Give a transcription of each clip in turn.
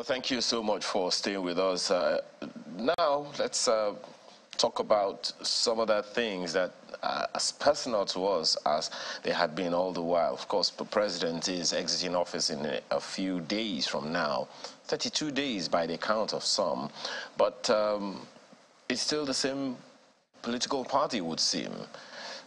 Well, thank you so much for staying with us. Now, let's talk about some of the things that are as personal to us as they had been all the while. Of course, the president is exiting office in a few days from now, 32 days by the count of some, but it's still the same political party, would seem.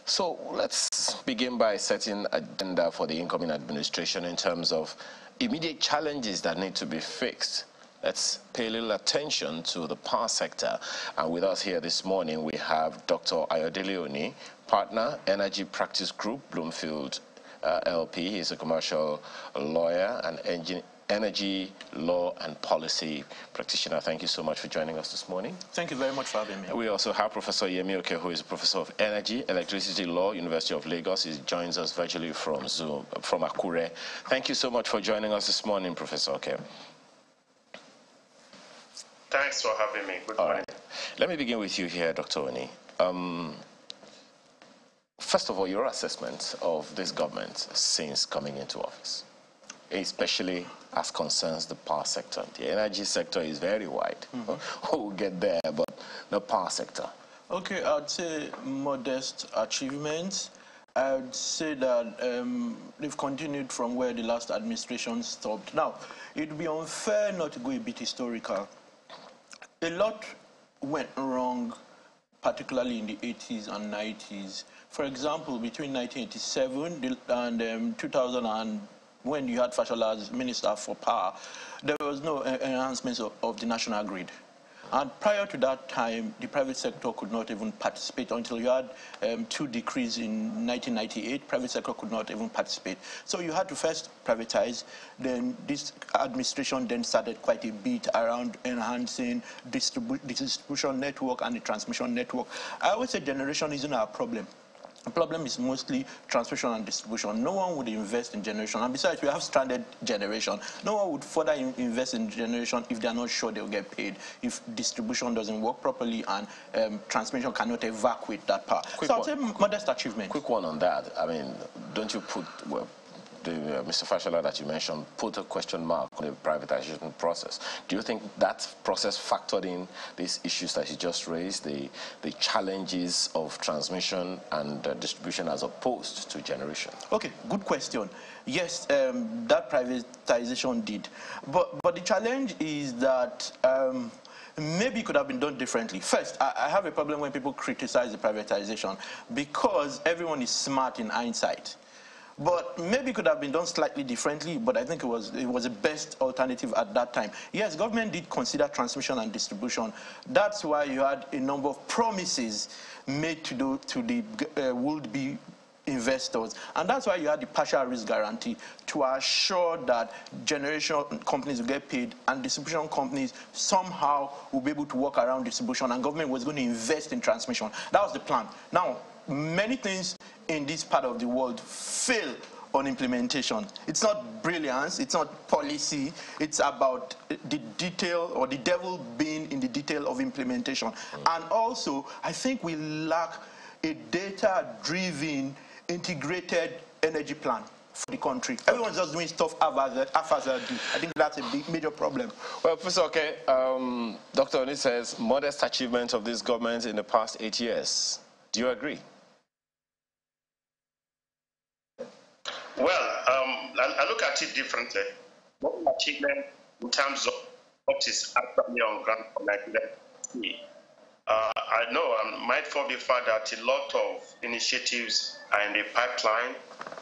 So let's begin by setting agenda for the incoming administration in terms of immediate challenges that need to be fixed. Let's pay a little attention to the power sector. And with us here this morning, we have Dr. Ayodele Oni, partner, Energy Practice Group, Bloomfield LP. He's a commercial lawyer and energy law and policy practitioner. Thank you so much for joining us this morning. Thank you very much for having me. We also have Professor Yemi Oke, who is a professor of energy, electricity law, University of Lagos. He joins us virtually from Zoom, from Akure. Thank you so much for joining us this morning, Professor Oke. Thanks for having me. Good morning. Right. Let me begin with you here, Dr. Oni. First of all, your assessment of this government since coming into office, especially as concerns the power sector. The energy sector is very wide. We'll get there, but the power sector. Okay, I'd say modest achievements. I'd say that they've continued from where the last administration stopped. Now, it would be unfair not to go a bit historical. A lot went wrong, particularly in the 80s and 90s. For example, between 1987 and 2000, when you had Fashola as Minister for Power, there was no enhancements of the national grid. And prior to that time, the private sector could not even participate until you had two decrees in 1998. Private sector could not even participate. So you had to first privatize. Then this administration then started quite a bit around enhancing the distribution network and the transmission network. I always say generation isn't our problem. The problem is mostly transmission and distribution. No one would invest in generation. And besides, we have stranded generation. No one would further invest in generation if they're not sure they'll get paid, if distribution doesn't work properly and transmission cannot evacuate that power. So I'll say modest achievement. Quick one on that. I mean, don't you put... Well, Mr. Fashola that you mentioned put a question mark on the privatization process. Do you think that process factored in these issues that you just raised, the challenges of transmission and distribution as opposed to generation? Okay, good question. Yes, that privatization did. But the challenge is that maybe it could have been done differently. First, I have a problem when people criticize the privatization because everyone is smart in hindsight. But maybe it could have been done slightly differently, but I think it was the best alternative at that time. Yes, government did consider transmission and distribution. That's why you had a number of promises made to the would-be investors. And that's why you had the partial risk guarantee to assure that generation companies will get paid and distribution companies somehow will be able to work around distribution, and government was going to invest in transmission. That was the plan. Now, many things in this part of the world fail on implementation. It's not brilliance, it's not policy, it's about the detail, or the devil being in the detail of implementation. And also, I think we lack a data-driven, integrated energy plan for the country. Everyone's just doing stuff haphazardly. I think that's a big, major problem. Well, Professor, okay, Dr. Oni says modest achievement of this government in the past 8 years. Do you agree? Well, I look at it differently. What achievement in terms of what is actually on ground for Nigeria? I know I'm mindful of the fact that a lot of initiatives are in the pipeline.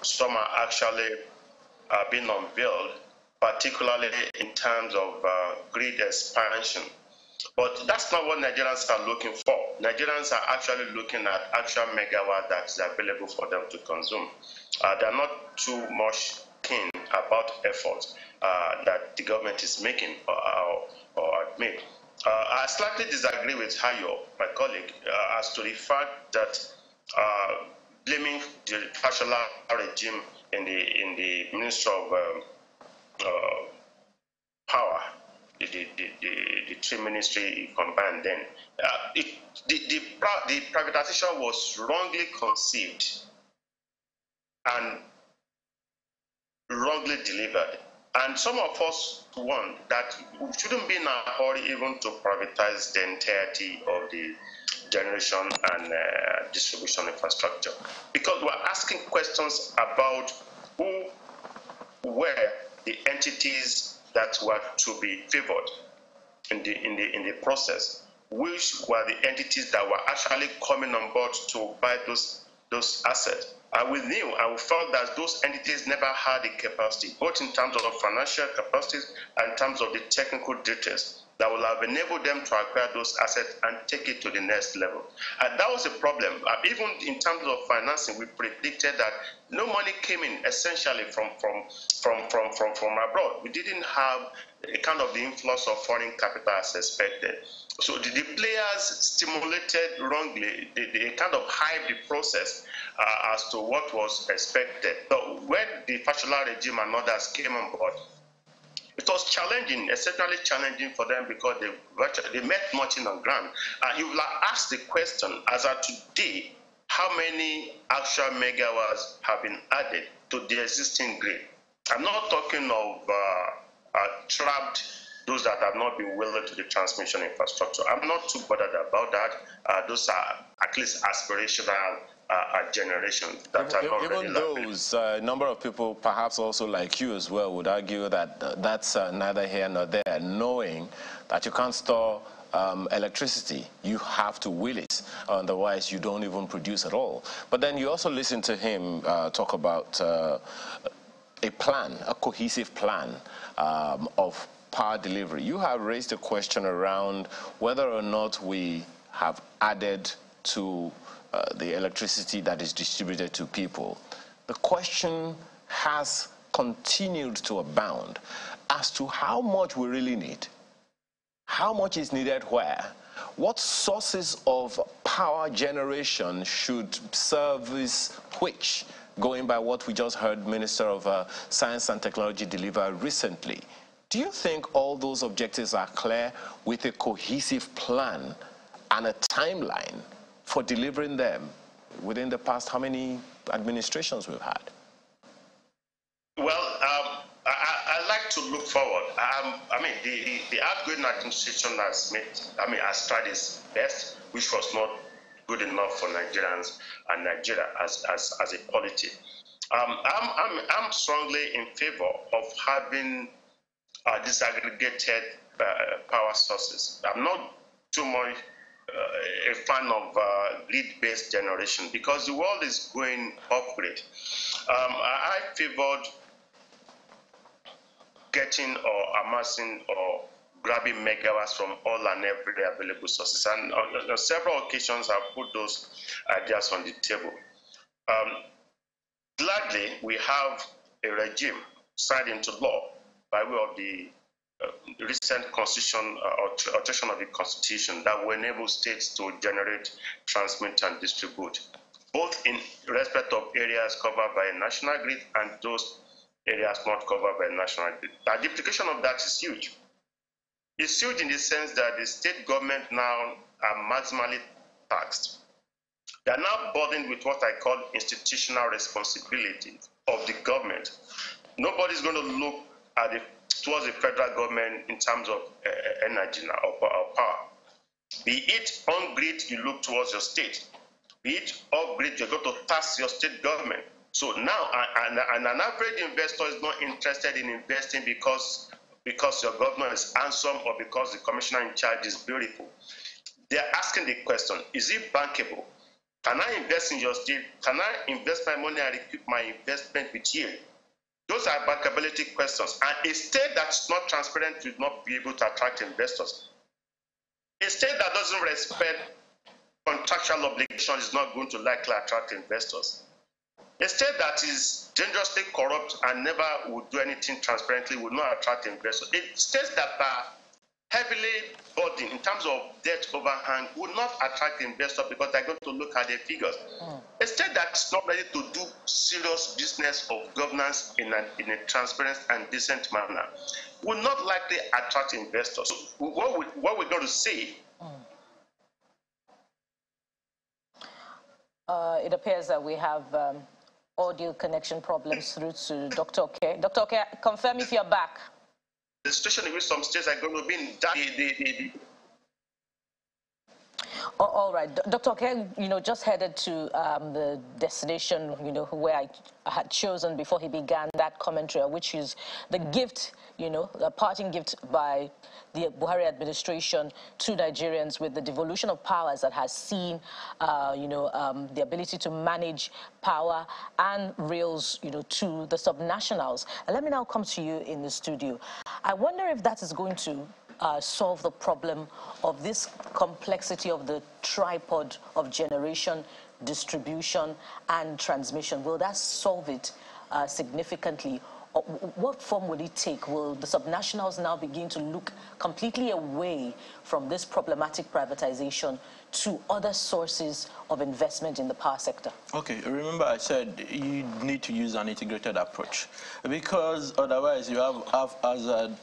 Some are actually being unveiled, particularly in terms of grid expansion. But that's not what Nigerians are looking for. Nigerians are actually looking at actual megawatt that is available for them to consume. They're not too much keen about efforts that the government is making or made. I slightly disagree with Hayo, my colleague, as to the fact that blaming the Fashola regime in the Ministry of Power, the three ministry combined then, the privatization was wrongly conceived and wrongly delivered. And some of us want that we shouldn't be in a hurry even to privatize the entirety of the generation and distribution infrastructure, because we're asking questions about who were the entities that were to be favored in the process, which were the entities that were actually coming on board to buy those assets. And we knew and we felt that those entities never had the capacity, both in terms of financial capacities and in terms of the technical details that will have enabled them to acquire those assets and take it to the next level. And that was a problem. Even in terms of financing, we predicted that no money came in essentially from abroad. We didn't have a kind of the influx of foreign capital as expected. So the players stimulated wrongly, they kind of hyped the process as to what was expected. So when the Fashola regime and others came on board, it was challenging, exceptionally challenging for them, because they met nothing on ground. You will ask the question, as of today, how many actual megawatts have been added to the existing grid? I'm not talking of trapped, those that have not been welded to the transmission infrastructure. I'm not too bothered about that. Those are at least aspirational generations that are not even those number of people, perhaps also like you as well, would argue that that's neither here nor there, knowing that you can't store electricity. You have to will it, otherwise you don't even produce at all. But then you also listen to him talk about a plan, a cohesive plan of power delivery. You have raised a question around whether or not we have added to the electricity that is distributed to people. The question has continued to abound as to how much we really need. How much is needed where? What sources of power generation should service which, going by what we just heard Minister of Science and Technology deliver recently? Do you think all those objectives are clear with a cohesive plan and a timeline for delivering them within the past how many administrations we've had? Well, I like to look forward. I mean, the outgoing administration has tried its best, which was not good enough for Nigerians and Nigeria as a polity. I'm strongly in favor of having disaggregated power sources. I'm not too much a fan of grid-based generation, because the world is going upgrade. I favored getting or amassing or grabbing megawatts from all and every available sources. And on several occasions, I've put those ideas on the table. Gladly, we have a regime signed into law by way of the recent constitution alteration of the constitution that will enable states to generate, transmit, and distribute, both in respect of areas covered by a national grid and those areas not covered by a national grid. The implication of that is huge. It's huge in the sense that the state government now are maximally taxed. They are now burdened with what I call institutional responsibility of the government. Nobody's going to look at towards the federal government in terms of energy now, or power. Be it on grid, you look towards your state. Be it off grid, you're going to tax your state government. So now, an average investor is not interested in investing because your governor is handsome or because the commissioner in charge is beautiful. They're asking the question, is it bankable? Can I invest in your state? Can I invest my money and recoup my investment with yield? Those are bankability questions. And a state that's not transparent will not be able to attract investors. A state that doesn't respect contractual obligations is not going to likely attract investors. A state that is dangerously corrupt and never would do anything transparently will not attract investors. States that are heavily burdened in terms of debt overhang will not attract investors because they're going to look at their figures. A state that's not ready to do serious business of governance in a transparent and decent manner will not likely attract investors. So what we're going to see. It appears that we have audio connection problems through to Dr. Oke. Dr. Oke, confirm if you're back. The situation in which some states are going to be in that. All right, Dr. Oke, just headed to the destination, where I had chosen before he began that commentary, which is the gift, the parting gift by the Buhari administration to Nigerians with the devolution of powers that has seen, the ability to manage power and rails, to the subnationals. And let me now come to you in the studio. I wonder if that is going to solve the problem of this complexity of the tripod of generation, distribution, and transmission. Will that solve it significantly? What form will it take? Will the subnationals now begin to look completely away from this problematic privatization to other sources of investment in the power sector? Okay, remember I said you need to use an integrated approach, because otherwise you have haphazard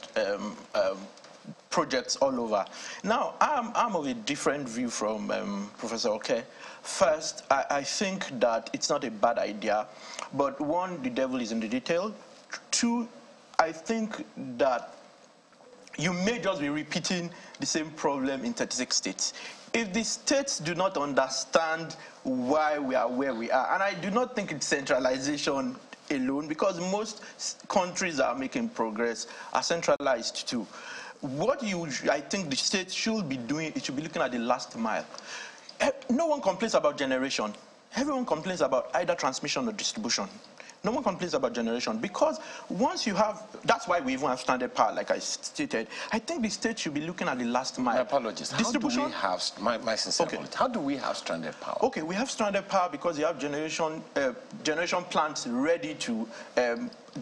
projects all over. Now, I'm of a different view from Professor Oke. First, I think that it's not a bad idea, but one, the devil is in the detail. Two, I think that you may just be repeating the same problem in 36 states. If the states do not understand why we are where we are, and I do not think it's centralization alone, because most countries that are making progress are centralized too. What I think the state should be doing, it should be looking at the last mile. No one complains about generation. Everyone complains about either transmission or distribution. No one complains about generation, because once you have, that's why we even have stranded power, like I stated. I think the state should be looking at the last mile. My apologies. Distribution? How do we have, my sincere apologies, how do we have stranded power? Okay, we have stranded power because you have generation plants ready to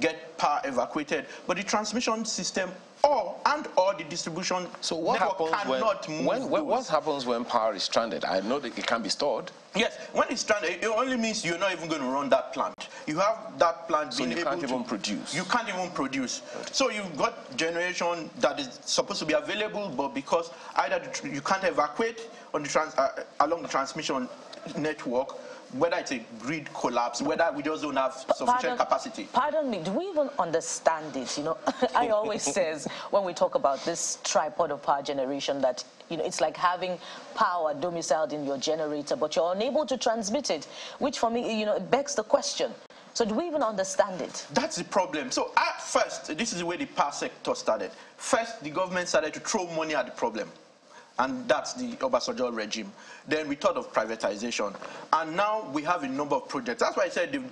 get power evacuated, but the transmission system or the distribution cannot move. What happens when power is stranded? I know that it can be stored. Yes, when it's stranded, it only means you're not even going to run that plant. You have that plant being able to... So you can't even produce. You can't even produce. Okay. So you've got generation that is supposed to be available, but because either you can't evacuate on the along the transmission network, whether it's a grid collapse, whether we just don't have sufficient capacity. Pardon me, do we even understand this? I always says when we talk about this tripod of power generation that, it's like having power domiciled in your generator, but you're unable to transmit it, which for me, it begs the question. So do we even understand it? That's the problem. So at first, this is the way the power sector started. First, the government started to throw money at the problem. And that's the Obasanjo regime. Then we thought of privatization. And now we have a number of projects. That's why I said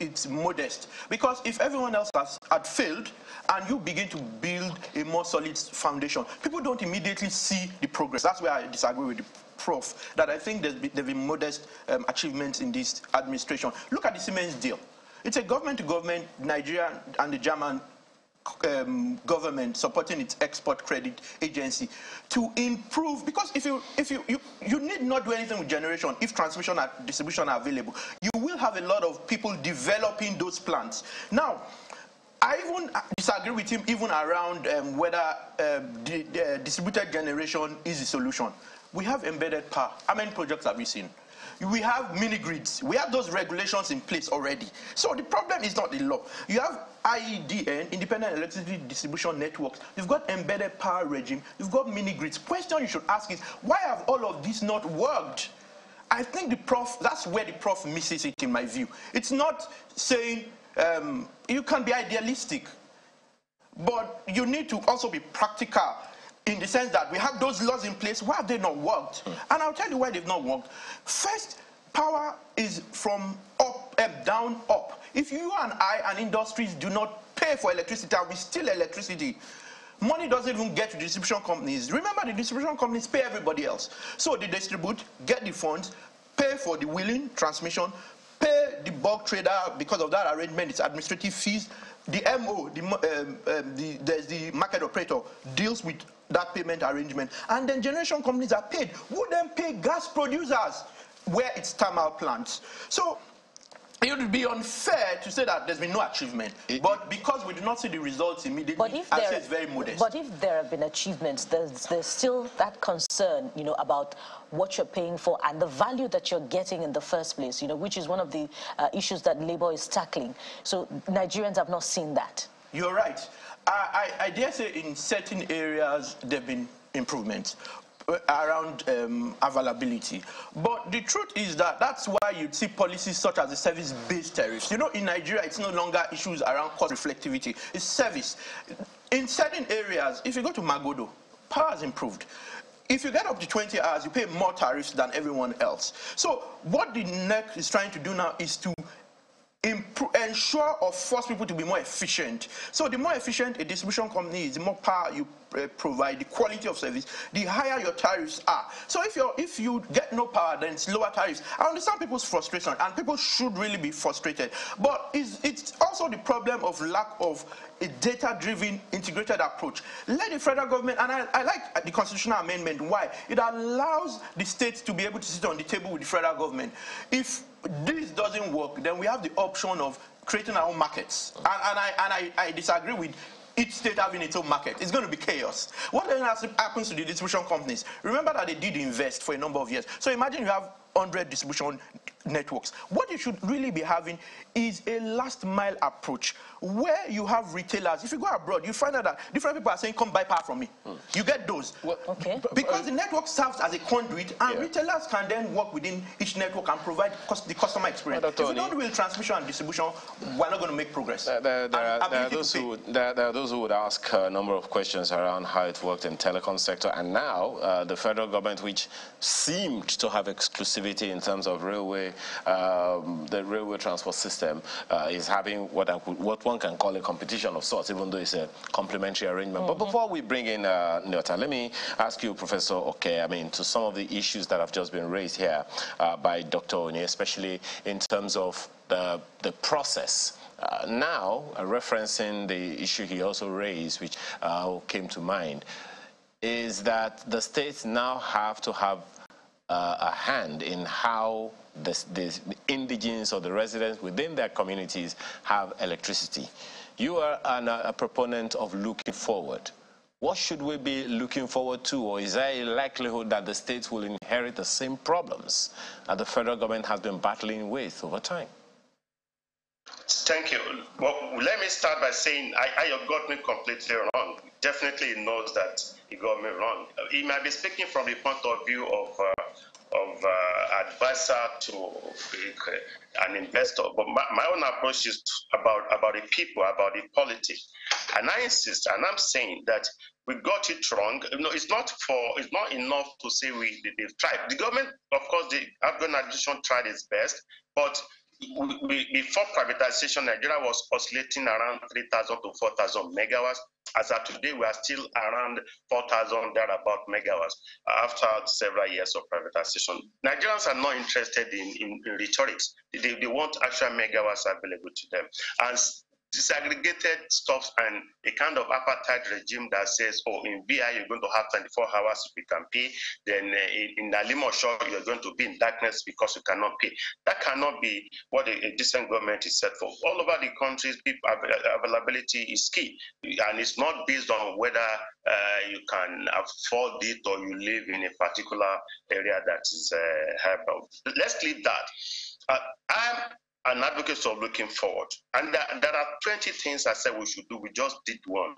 it's modest. Because if everyone else had failed, and you begin to build a more solid foundation, people don't immediately see the progress. That's where I disagree with the prof, that I think there's been modest achievements in this administration. Look at the Siemens deal. It's a government-to-government, Nigeria and the German government supporting its export credit agency to improve, because if you need not do anything with generation if transmission and distribution are available. You will have a lot of people developing those plants. Now, I even disagree with him even around whether distributed generation is the solution. We have embedded power. How many projects have we seen? We have mini grids. We have those regulations in place already. So the problem is not the law. You have IEDN, Independent Electricity Distribution Networks. You've got embedded power regime. You've got mini grids. Question you should ask is, why have all of this not worked? I think that's where the prof misses it in my view. It's not saying you can be idealistic, but you need to also be practical, in the sense that we have those laws in place. Why have they not worked? And I'll tell you why they've not worked. First, power is from up, down, up. If you and I and industries do not pay for electricity, and we steal electricity, money doesn't even get to distribution companies. Remember, the distribution companies pay everybody else. So they distribute, get the funds, pay for the wheeling, transmission, pay the bulk trader. Because of that arrangement, it's administrative fees. The MO, there's the market operator, deals with that payment arrangement. And then generation companies are paid. Who then pay gas producers where it's thermal plants? So it would be unfair to say that there's been no achievement, but because we do not see the results immediately, I say it's very modest. But if there have been achievements, there's still that concern, about what you're paying for and the value that you're getting in the first place, which is one of the issues that Labour is tackling. So Nigerians have not seen that. You're right. I dare say in certain areas there have been improvements around availability. But the truth is that that's why you'd see policies such as the service-based tariffs. In Nigeria, it's no longer issues around cost reflectivity. It's service. In certain areas, if you go to Magodo, power has improved. If you get up to 20 hours, you pay more tariffs than everyone else. So what the NEC is trying to do now is to ensure or force people to be more efficient. So the more efficient a distribution company is, the more power you provide, the quality of service, the higher your tariffs are. So if you get no power, then it's lower tariffs. I understand people's frustration, and people should really be frustrated. But it's also the problem of lack of a data-driven, integrated approach. Let the federal government, and I like the constitutional amendment. Why? It allows the states to be able to sit on the table with the federal government. If this doesn't work, then we have the option of creating our own markets. And I disagree with each state having its own market. It's going to be chaos. What then happens to the distribution companies? Remember that they did invest for a number of years. So imagine you have 100 distribution networks. What you should really be having is a last mile approach where you have retailers. If you go abroad, you find out that different people are saying, come buy power from me. You get those. Well, okay. Because the network serves as a conduit, and retailers can then work within each network and provide the customer experience. If we don't do transmission and distribution, we're not going to make progress. There are those who would ask a number of questions around how it worked in telecom sector, and now the federal government, which seemed to have exclusivity in terms of railway, the railway transport system, is having what one can call a competition of sorts, even though it's a complementary arrangement. But before we bring in Nyota, let me ask you, Professor Oke, to some of the issues that have just been raised here by Dr. Oni, especially in terms of the process. Now, referencing the issue he also raised, which came to mind, is that the states now have to have a hand in how the indigenes or the residents within their communities have electricity. You are a proponent of looking forward. What should we be looking forward to, or is there a likelihood that the states will inherit the same problems that the federal government has been battling with over time? Thank you. Well, let me start by saying I got me completely wrong. Definitely knows that he got me wrong. He might be speaking from the point of view of advisor to an investor, but my own approach is about the people, about the politics. And I insist, and I'm saying that we got it wrong. It's not enough to say they've tried. The government, of course, the Afghan administration tried its best, but before privatization, Nigeria was oscillating around 3,000 to 4,000 megawatts. As of today, we are still around 4,000 thereabout megawatts after several years of privatization. Nigerians are not interested in rhetorics. They want actual megawatts available to them. And disaggregated stuff and a kind of apartheid regime that says, oh, in BI you're going to have 24 hours if you can pay, then in Alimosho you're going to be in darkness because you cannot pay. That cannot be what a decent government is set for. All over the country, availability is key, and it's not based on whether you can afford it or you live in a particular area that is helpful. Let's leave that. I'm an advocate of looking forward. And there are 20 things I said we should do. We just did one.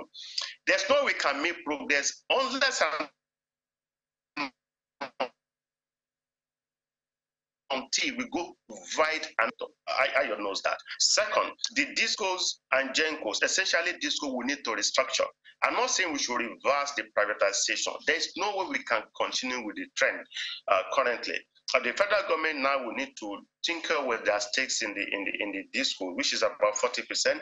There's no way we can make progress unless until we go right, and I knows that. Second, the discos and gencos, essentially disco, we need to restructure. I'm not saying we should reverse the privatization. There's no way we can continue with the trend currently. The federal government now will need to tinker with their stakes in the disco, which is about 40%,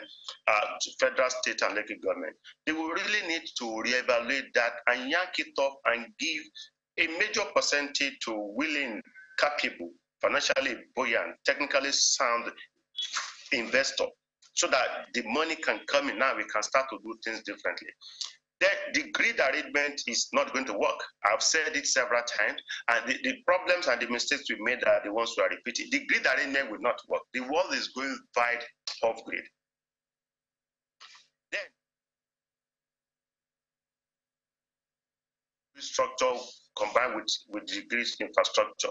federal, state, and local government. They will really need to reevaluate that and yank it up and give a major percentage to willing, capable, financially buoyant, technically sound investor, so that the money can come in now. We can start to do things differently. the grid arrangement is not going to work. I've said it several times, and the problems and the mistakes we made are the ones we are repeating. The grid arrangement will not work. The world is going wide off grid. Then, structure combined with the grid infrastructure.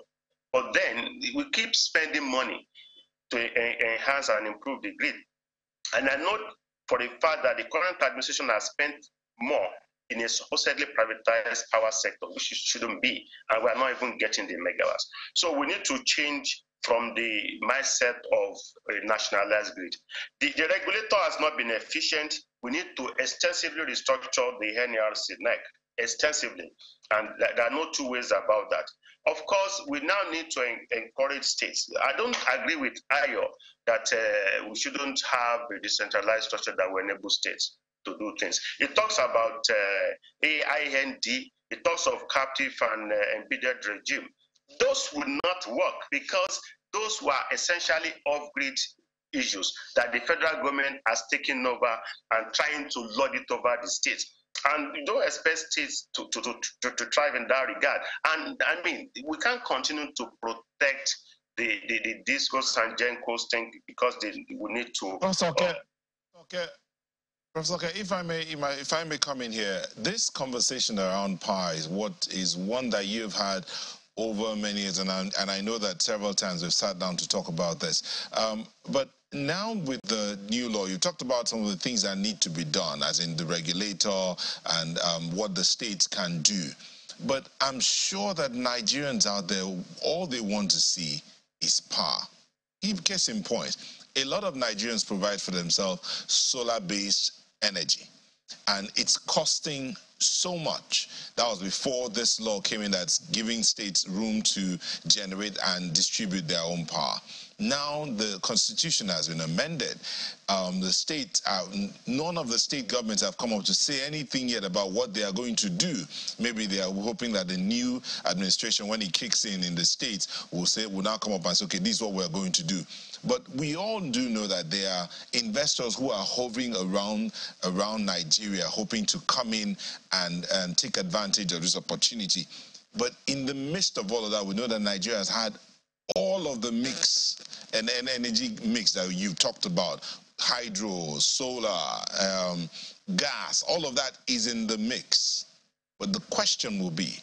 But then we keep spending money to enhance and improve the grid. And I know for a fact that the current administration has spent more in a supposedly privatized power sector, which it shouldn't be, and we're not even getting the megawatts. So we need to change from the mindset of a nationalized grid. The regulator has not been efficient. We need to extensively restructure the NERC NEC, extensively, and there are no two ways about that. Of course, we now need to encourage states. I don't agree with Ayo that we shouldn't have a decentralized structure that will enable states to do things. It talks about AIND, it talks of captive and embedded regime. Those would not work because those were essentially off-grid issues that the federal government has taken over and trying to lord it over the states. And you don't expect states to thrive in that regard. And I mean, we can't continue to protect the discourse and Gencos thing because we need to. Okay. Professor, if I may come in here, this conversation around power is one that you've had over many years, and I know that several times we've sat down to talk about this. But now with the new law, you talked about some of the things that need to be done, as in the regulator and what the states can do. But I'm sure that Nigerians out there, all they want to see is power. Case in point, a lot of Nigerians provide for themselves solar-based energy, and it's costing so much. That was before this law came in that's giving states room to generate and distribute their own power. Now the constitution has been amended. None of the state governments have come up to say anything yet about what they are going to do. Maybe they are hoping that the new administration, when it kicks in the states, will now come up and say, okay, this is what we're going to do. But we all do know that there are investors who are hovering around Nigeria, hoping to come in and take advantage of this opportunity. But in the midst of all of that, we know that Nigeria has had all of the mix and energy mix that you've talked about, hydro, solar, gas, all of that is in the mix. But the question will be,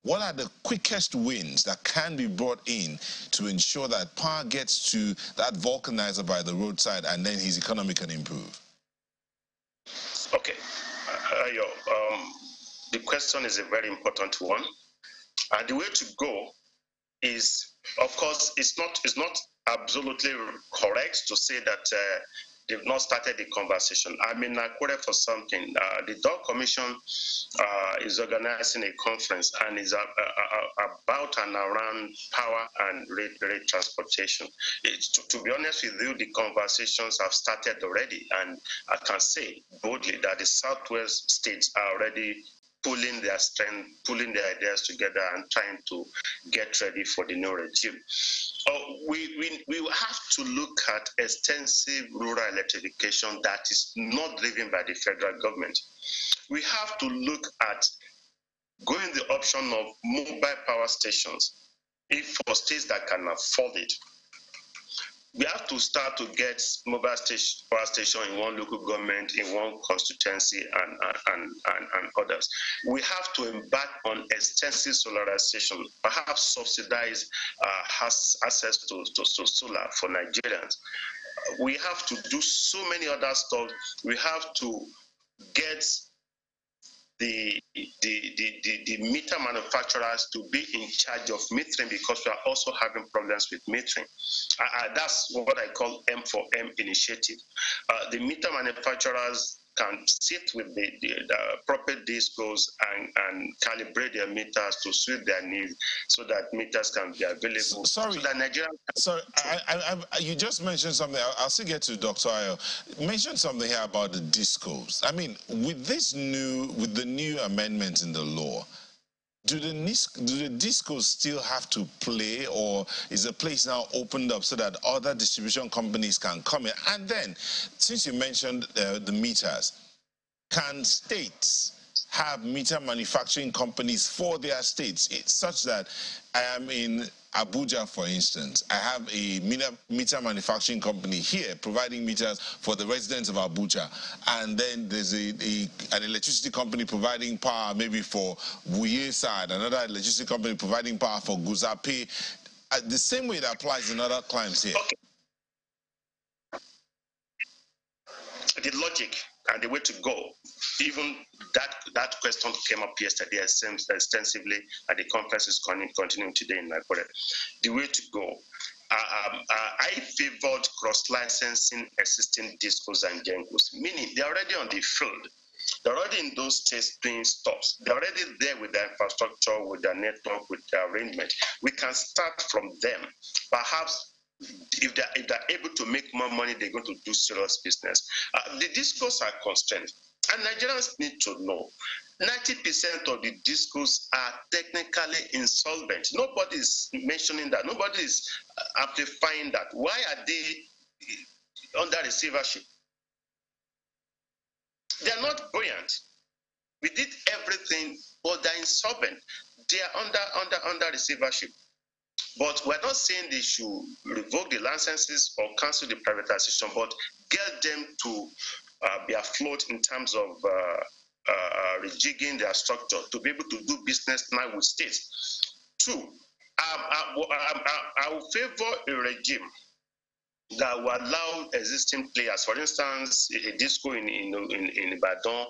what are the quickest wins that can be brought in to ensure that power gets to that vulcanizer by the roadside and then his economy can improve? Okay. The question is a very important one. And the way to go is, of course, it's not absolutely correct to say that they've not started the conversation. I mean, I quoted for something. The Dog Commission is organizing a conference and is about and around power and rate transportation. To be honest with you, the conversations have started already, and I can say boldly that the Southwest states are already pulling their strength, pulling their ideas together and trying to get ready for the new regime. We have to look at extensive rural electrification that is not driven by the federal government. We have to look at going the option of mobile power stations, if for states that can afford it. We have to start to get mobile power station in one local government, in one constituency, and others. We have to embark on extensive solarization, perhaps subsidize access to solar for Nigerians. We have to do so many other stuff. We have to get the meter manufacturers to be in charge of metering, because we are also having problems with metering. That's what I call M4M initiative. The meter manufacturers can sit with the proper discos and calibrate their meters to suit their needs, so that meters can be available. Sorry, so that Nigeria. Sorry, you just mentioned something. I'll still get to Dr. Ayo. Mention something here about the discos. I mean, with the new amendments in the law, do the discos still have to play, or is the place now opened up so that other distribution companies can come in? And then, since you mentioned the meters, can states have meter manufacturing companies for their states? It's such that I am in Abuja, for instance. I have a meter manufacturing company here providing meters for the residents of Abuja. And then there's an electricity company providing power maybe for Wuye side, another electricity company providing power for Guzape. The same way that applies in other climes here. Okay. The logic and the way to go, even that question came up yesterday extensively at the conference is continuing today in Nigeria. The way to go, I favored cross-licensing existing discos and jengos, meaning they're already on the field. They're already in those states doing stops. They're already there with their infrastructure, with their network, with their arrangement. We can start from them. Perhaps if they're able to make more money, they're going to do serious business. The discos are constrained, and Nigerians need to know 90% of the discos are technically insolvent. Nobody is mentioning that. Nobody is amplifying that. Why are they under receivership? They're not buoyant. We did everything, but they're insolvent. They are under receivership. But we're not saying they should revoke the licenses or cancel the privatization, but get them to be afloat in terms of rejigging their structure to be able to do business now with states. Two, I will favor a regime that will allow existing players, for instance, a disco in Ibadan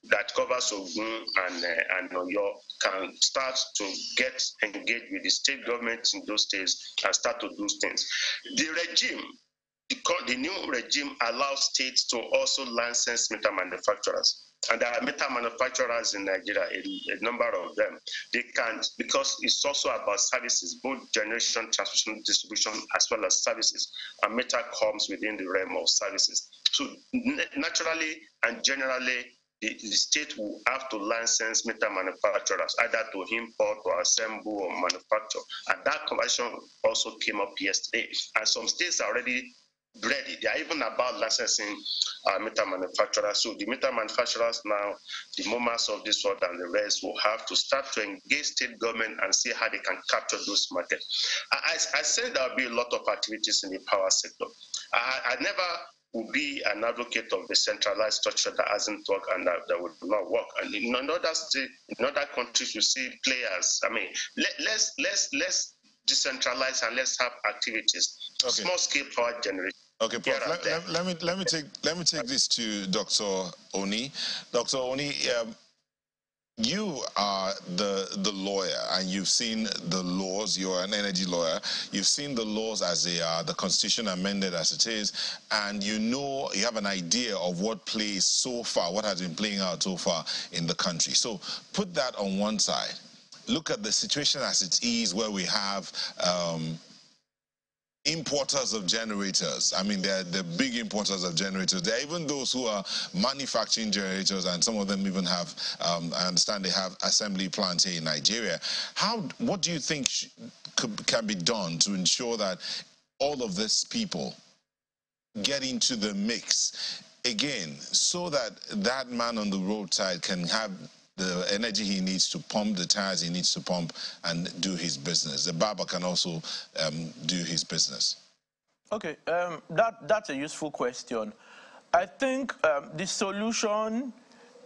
that covers Ogun and Oyo, can start to get engaged with the state governments in those states and start to do things. The regime, the new regime allows states to also license meter manufacturers. And there are meter manufacturers in Nigeria, a number of them. They can't, because it's also about services, both generation, transmission, distribution, as well as services. And meter comes within the realm of services. So naturally and generally, the state will have to license meter manufacturers, either to import or assemble or manufacture. And that conversion also came up yesterday. And some states are already ready. They are even about licensing meter manufacturers. So the meter manufacturers now, the MoMAs of this world and the rest, will have to start to engage state government and see how they can capture those markets. I said there will be a lot of activities in the power sector. I never will be an advocate of the centralized structure that hasn't worked and that would not work. And in other countries, you see players. I mean, let's decentralize and let's have activities. Okay. Small scale power generation. Okay, Prof. Let me take this to Dr. Oni. Dr. Oni, you are the lawyer, and you've seen the laws. You're an energy lawyer. You've seen the laws as they are, the Constitution amended as it is, and you have an idea of what plays so far, what has been playing out so far in the country. So put that on one side. Look at the situation as it is, where we have importers of generators. I mean, they're the big importers of generators. There are even those who are manufacturing generators, and some of them even have, I understand they have assembly plants here in Nigeria. What do you think can be done to ensure that all of these people get into the mix again, so that that man on the roadside can have the energy he needs to pump, the tires he needs to pump, and do his business? The barber can also do his business. Okay, that's a useful question. I think the solution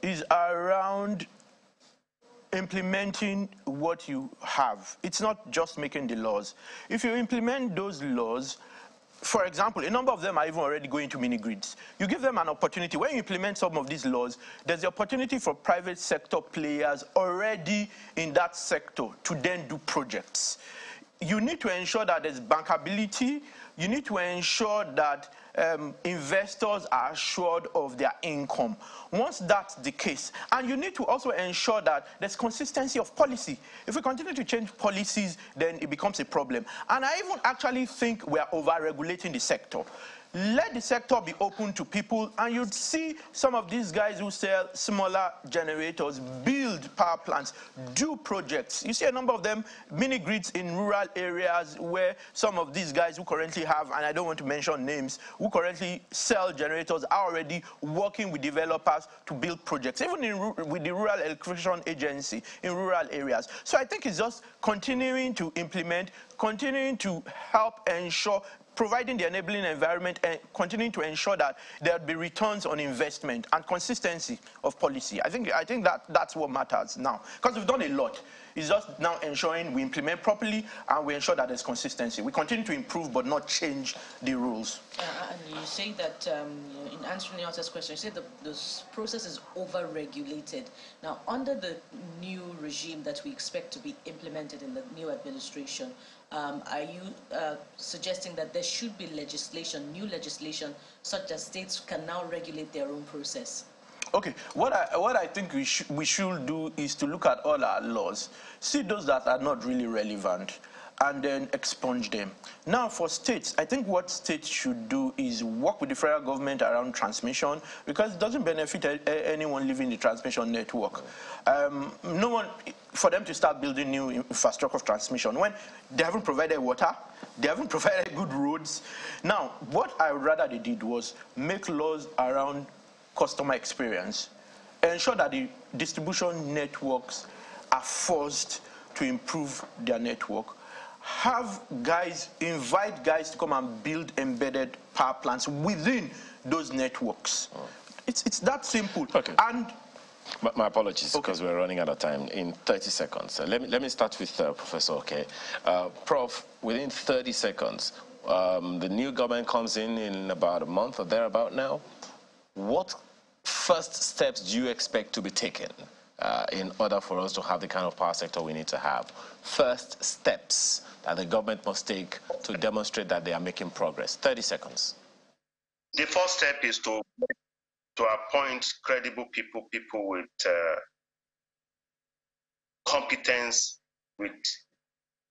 is around implementing what you have. It's not just making the laws. If you implement those laws, for example, a number of them are even already going to mini-grids. You give them an opportunity. When you implement some of these laws, there's the opportunity for private sector players already in that sector to then do projects. You need to ensure that there's bankability. You need to ensure that investors are assured of their income. Once that's the case, and you need to also ensure that there's consistency of policy. If we continue to change policies, then it becomes a problem. And I even actually think we are over-regulating the sector. let the sector be open to people, and you'd see some of these guys who sell smaller generators build power plants, do projects. You see a number of them, mini grids in rural areas where some of these guys who currently have, and I don't want to mention names, who currently sell generators are already working with developers to build projects, even with the Rural Electrification Agency in rural areas. So I think it's just continuing to implement, continuing to help ensure, providing the enabling environment and continuing to ensure that there'll be returns on investment and consistency of policy. I think that's what matters now. Because we've done a lot. It's just now ensuring we implement properly and we ensure that there's consistency. We continue to improve but not change the rules. And you say that, in answering the author's question, you say the process is over-regulated. Now, under the new regime that we expect to be implemented in the new administration, are you suggesting that there should be legislation, new legislation, such that states can now regulate their own process? Okay, what I think we should do is to look at all our laws, see those that are not really relevant, and then expunge them. Now, for states, I think what states should do is work with the federal government around transmission, because it doesn't benefit anyone living the transmission network. No one, for them to start building new infrastructure of transmission when they haven't provided water, they haven't provided good roads. Now, what I would rather they did was make laws around customer experience, ensure that the distribution networks are forced to improve their network, have guys, invite guys to come and build embedded power plants within those networks. It's that simple. Okay. And my apologies, because we're running out of time. In 30 seconds, let me start with Professor Oke. Prof, within 30 seconds, the new government comes in about a month or thereabout now. What first steps do you expect to be taken in order for us to have the kind of power sector we need to have? First steps that the government must take to demonstrate that they are making progress. 30 seconds. The first step is to appoint credible people with competence, with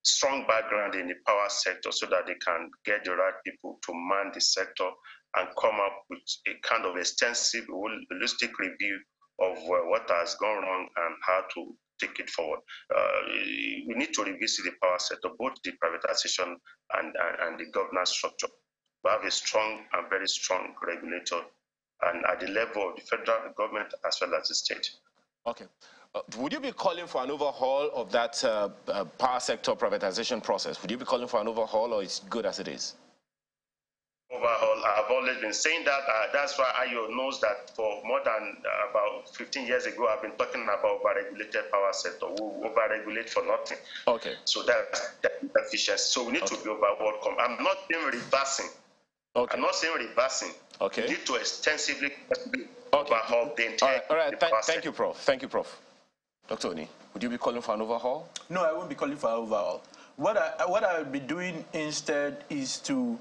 strong background in the power sector, so that they can get the right people to man the sector and come up with a kind of extensive, holistic review of what has gone wrong and how to take it forward. We need to revisit the power sector, both the privatization and the governance structure. We have a strong and very strong regulator, and at the level of the federal government as well as the state. Okay. Would you be calling for an overhaul of that power sector privatization process? Would you be calling for an overhaul, or it's good as it is? Overhaul, I've always been saying that. That's why IO knows that for more than about 15 years ago, I've been talking about over-regulated power sector. We over-regulate for nothing. Okay. So that's efficiency. So we need to be overhauled. I'm not saying reversing. Okay. I'm not saying reversing. Okay. We need to extensively overhaul the entire. All right. Thank you, Prof. Thank you, Prof. Dr. Oni, would you be calling for an overhaul? No, I won't be calling for an overhaul. What I will be doing instead is to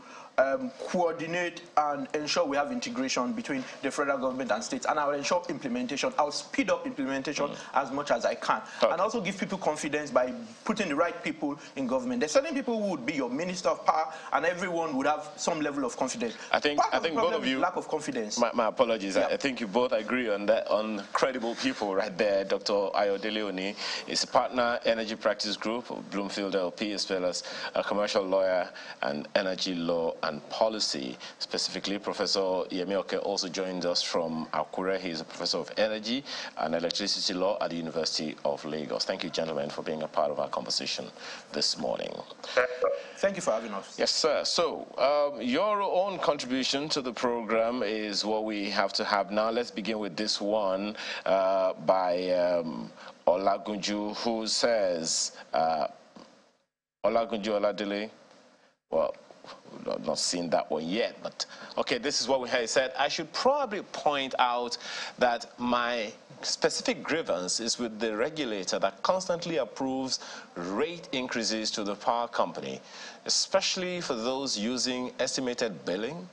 coordinate and ensure we have integration between the federal government and states, and I will ensure implementation. I'll speed up implementation as much as I can, and also give people confidence by putting the right people in government. There's certain people who would be your minister of power, and everyone would have some level of confidence. I think both of you, lack of confidence. My apologies. Yeah. I think you both agree on that, on credible people right there. Dr. Ayodele Oni is a partner, Energy Practice Group of Bloomfield LP, as well as a commercial lawyer and energy law and policy. Specifically, Professor Yemi Oke also joined us from Akure. He is a professor of energy and electricity law at the University of Lagos. Thank you, gentlemen, for being a part of our conversation this morning. Thank you for having us. Yes, sir. So, your own contribution to the program is what we have to have now. Let's begin with this one by Olagunju, who says, Olagunju Oladele, well, I've not seen that one yet, but okay, this is what we had. He said, I should probably point out that my specific grievance is with the regulator that constantly approves rate increases to the power company, especially for those using estimated billing.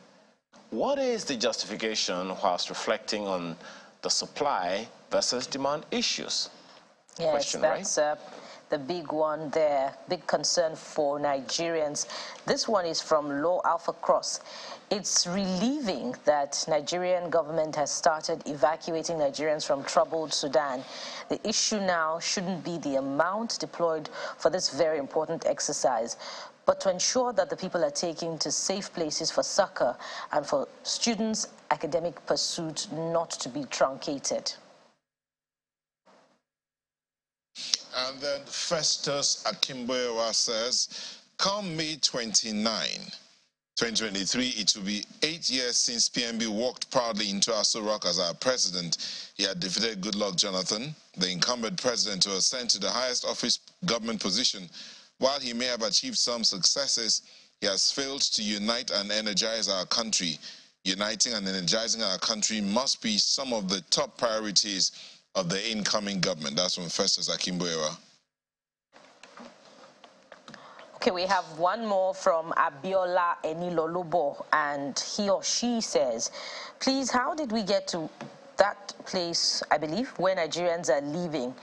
What is the justification whilst reflecting on the supply versus demand issues? Yes, question, that's right? the big one there, big concern for Nigerians. This one is from Law Alpha Cross. It's relieving that Nigerian government has started evacuating Nigerians from troubled Sudan. The issue now shouldn't be the amount deployed for this very important exercise, but to ensure that the people are taken to safe places for succor and for students' academic pursuit not to be truncated. And then Festus Akimboewa says, come May 29, 2023, it will be 8 years since PNB walked proudly into Aso Rock as our president. He had defeated Goodluck Jonathan, the incumbent president, to ascend to the highest office government position. While he may have achieved some successes, he has failed to unite and energize our country. Uniting and energizing our country must be some of the top priorities of the incoming government. That's from Festus Akimboewa. Okay, we have one more from Abiola Enilolubo, and he or she says, please, how did we get to that place, I believe, where Nigerians are leaving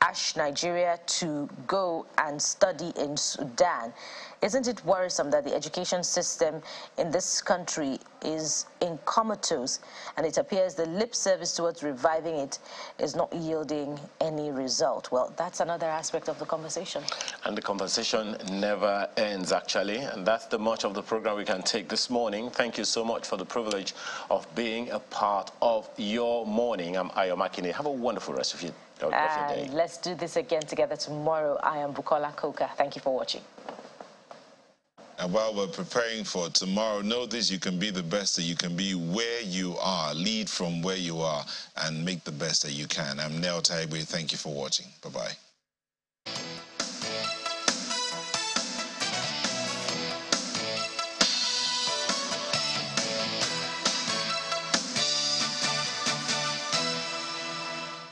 Ash, Nigeria, to go and study in Sudan? Isn't it worrisome that the education system in this country is in comatose, and it appears the lip service towards reviving it is not yielding any result? Well, that's another aspect of the conversation. And the conversation never ends, actually, and that's the much of the program we can take this morning. Thank you so much for the privilege of being a part of your morning. I'm Ayo Makine. Have a wonderful rest of your day. Let's do this again together tomorrow. I am Bukola Koka. Thank you for watching. And while we're preparing for tomorrow, know this: you can be the best that you can be where you are. Lead from where you are and make the best that you can. I'm Nel Taigwe. Thank you for watching. Bye-bye.